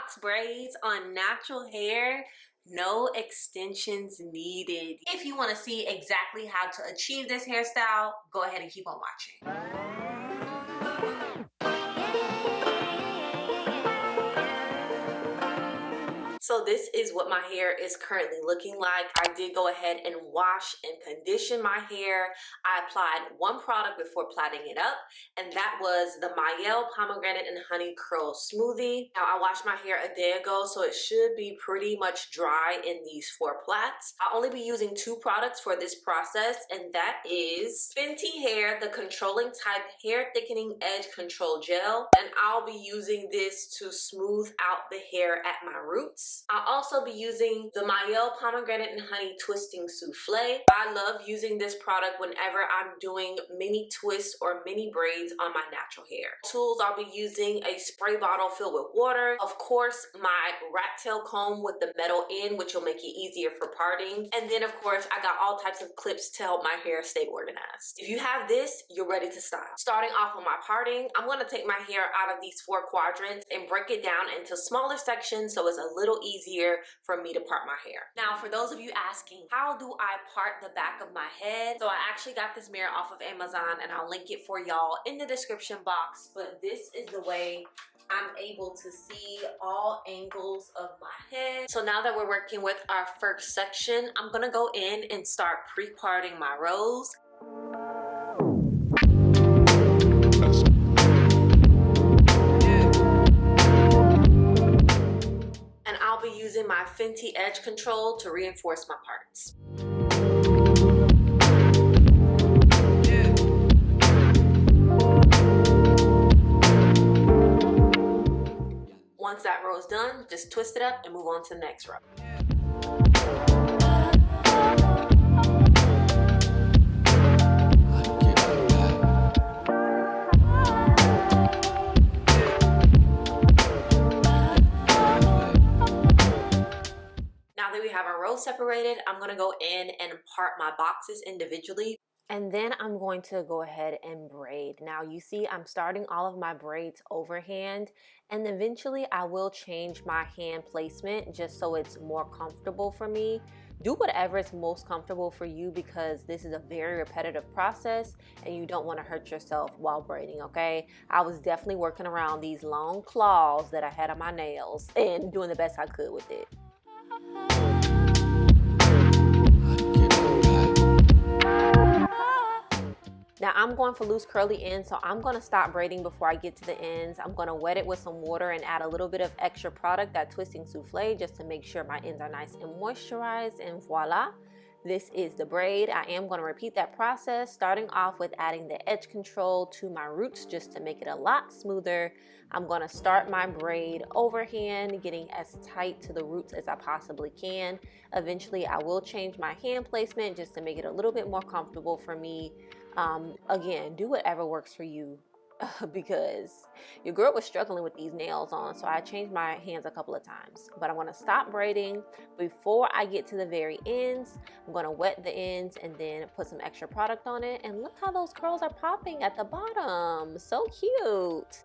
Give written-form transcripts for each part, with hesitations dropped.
box braids on natural hair, no extensions needed. If you want to see exactly how to achieve this hairstyle, go ahead and keep on watching. So this is what my hair is currently looking like. I did go ahead and wash and condition my hair. I applied one product before plaiting it up, and that was the Mielle Pomegranate and Honey Curl Smoothie. Now, I washed my hair a day ago, so it should be pretty much dry in these 4 plaits. I'll only be using 2 products for this process, and that is Fenty Hair, the Controlling Type Hair Thickening Edge Control Gel, and I'll be using this to smooth out the hair at my roots. I'll also be using the Mielle Pomegranate and Honey Twisting Souffle. I love using this product whenever I'm doing mini twists or mini braids on my natural hair. Tools, I'll be using a spray bottle filled with water. Of course, my rat tail comb with the metal end, which will make it easier for parting. And then, of course, I got all types of clips to help my hair stay organized. If you have this, you're ready to style. Starting off with my parting, I'm going to take my hair out of these 4 quadrants and break it down into smaller sections so it's a little easier for me to part my hair. Now, for those of you asking, how do I part the back of my head? So I actually got this mirror off of Amazon, and I'll link it for y'all in the description box, but this is the way I'm able to see all angles of my head. So now that we're working with our first section, I'm gonna go in and start pre-parting my rows. I'll be using my Fenty Edge Control to reinforce my parts. Once that row is done, just twist it up and move on to the next row. We have our rows separated. I'm going to go in and part my boxes individually, and then I'm going to go ahead and braid. Now you see I'm starting all of my braids overhand, and eventually I will change my hand placement just so it's more comfortable for me. Do whatever is most comfortable for you, because this is a very repetitive process and you don't want to hurt yourself while braiding, okay? I was definitely working around these long claws that I had on my nails and doing the best I could with it. Now I'm going for loose curly ends, so I'm going to stop braiding before I get to the ends. I'm going to wet it with some water and add a little bit of extra product, that twisting souffle, just to make sure my ends are nice and moisturized, and voila. This is the braid. I am going to repeat that process, starting off with adding the edge control to my roots just to make it a lot smoother. I'm going to start my braid overhand, getting as tight to the roots as I possibly can. Eventually, I will change my hand placement just to make it a little bit more comfortable for me. Again, do whatever works for you, because your girl was struggling with these nails on, so I changed my hands a couple of times. But I'm going to stop braiding before I get to the very ends. I'm going to wet the ends and then put some extra product on it, and look how those curls are popping at the bottom. So cute.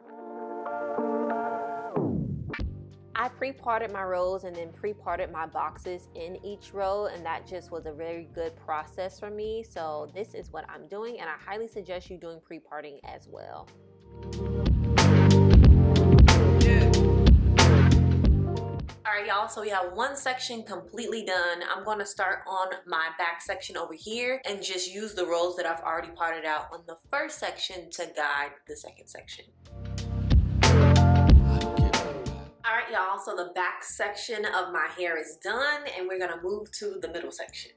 I pre-parted my rows and then pre-parted my boxes in each row, and that just was a very good process for me. So this is what I'm doing, and I highly suggest you doing pre-parting as well. Alright y'all, so we have one section completely done. I'm going to start on my back section over here and just use the rows that I've already parted out on the first section to guide the second section. Alright y'all, so the back section of my hair is done, and we're gonna move to the middle section.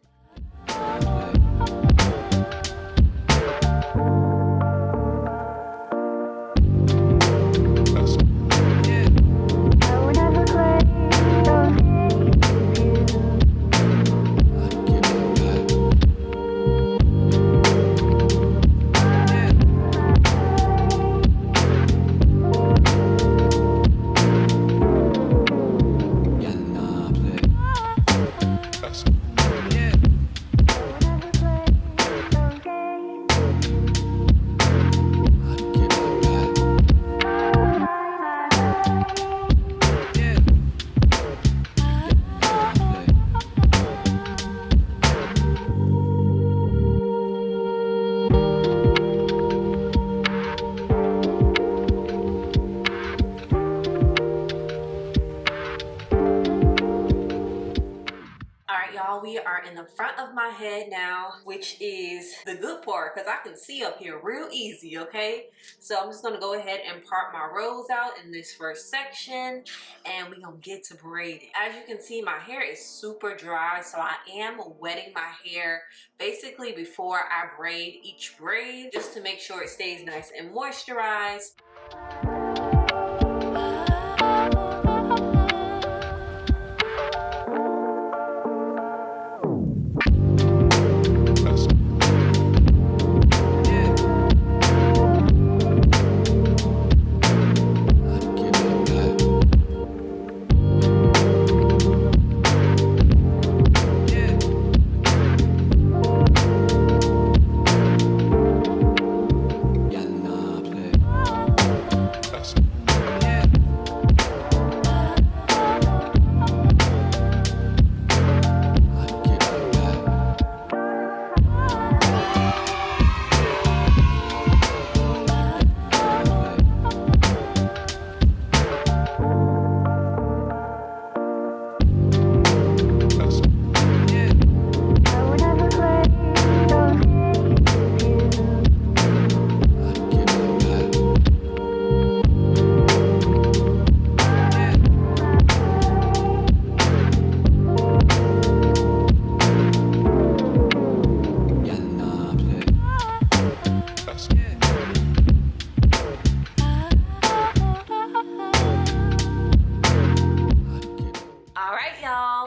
we are in the front of my head now, which is the good part because I can see up here real easy, okay? So I'm just gonna go ahead and part my rows out in this first section, and we're gonna get to braiding. As you can see, my hair is super dry, so I am wetting my hair basically before I braid each braid, just to make sure it stays nice and moisturized.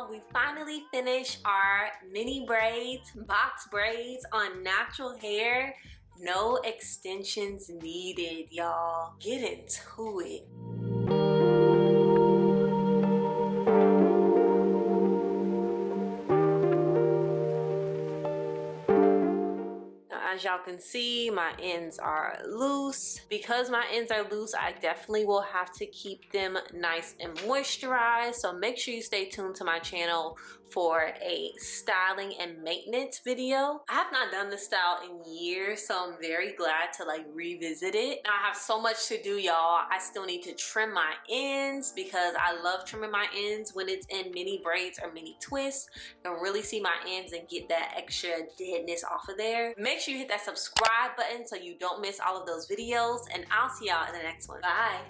We finally finished our mini braids, box braids on natural hair. No extensions needed, y'all. Get into it. As y'all can see, my ends are loose. Because my ends are loose, I definitely will have to keep them nice and moisturized. So make sure you stay tuned to my channel for a styling and maintenance video. I have not done this style in years, so I'm very glad to like revisit it. Now I have so much to do, y'all. I still need to trim my ends because I love trimming my ends when it's in mini braids or mini twists. You can really see my ends and get that extra deadness off of there. Make sure you hit that subscribe button so you don't miss all of those videos, and I'll see y'all in the next one. Bye.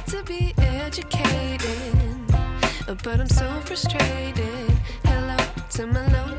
To be educated, but I'm so frustrated. Hello to my lonely